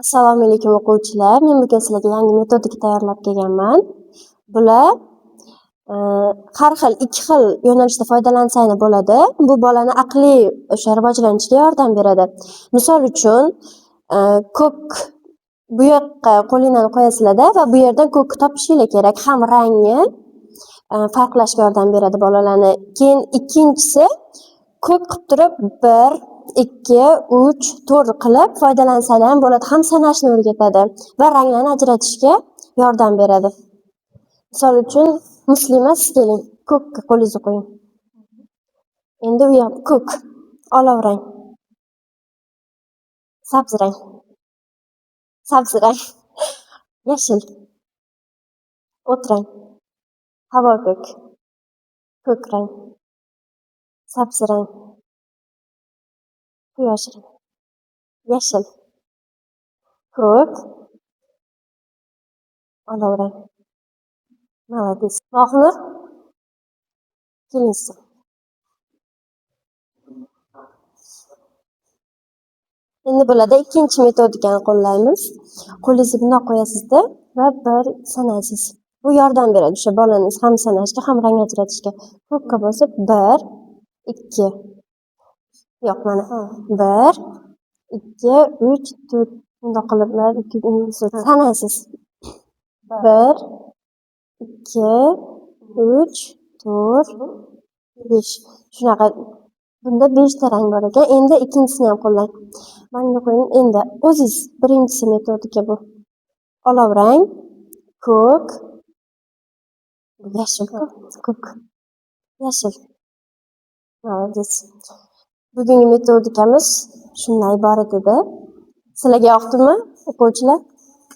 Assalomu alaykum o'quvchilar. Men bugun sizlarga yangi metodika tayyorlab kelganman. Bular har xil ikki xil yo'nalishda foydalansanglar bo'ladi. Bu bolani aqliy o'sha rivojlanishiga yordam beradi. Misol uchun, ko'k bu yoqqa qo'linglarni qo'yasizlarda va bu yerdan ko'kni topishinglar kerak. Ham rangni farqlashga yordam beradi bolalarni. Keyin ikkinchisi ko'k qilib turib 1, 2, 3, 4 qilib foydalansanglar ham bo'ladi. Ham sanashni o'rgatadi va ranglarni ajratishga yordam beradi. Misol uchun, Muslima siz keling, ko'kka qo'lingizni qo'ying. Endi u ham ko'k, olov rang, sabzi rang, yashil, o't rang, havo ko'k rang, sabzi rang, quyosh rang, yashil, ko'k, olov rang. Молодец. Oxir keling siz. Endi bularda ikkinchi metodikani qo'llaymiz. Qo'lingizni bundoq qo'yasizda va 1 sanaysiz. Bu yordam beradi o'sha bolangiz ham sanashga, ham rang ajratishga. Ko'kka bosib 1, 2. Yo'q, mana 1, 2, 3, 4. Bundoq qilib 1, 2, 3 sanaysiz. 1, 2, 3, 4, 5. Shunaqa. Bunda 5 ta rang bor ekan. Endi ikkinchisini ham qo'llang. Manga qo'ying. Endi o'zingiz birinchisi metodika bu. Olov rang, ko'k, yashil, ko'k, yashil. Молодец. Bugungi metodikamiz shundan iborat edi. Sizlarga yoqdimi, o'quvchilar?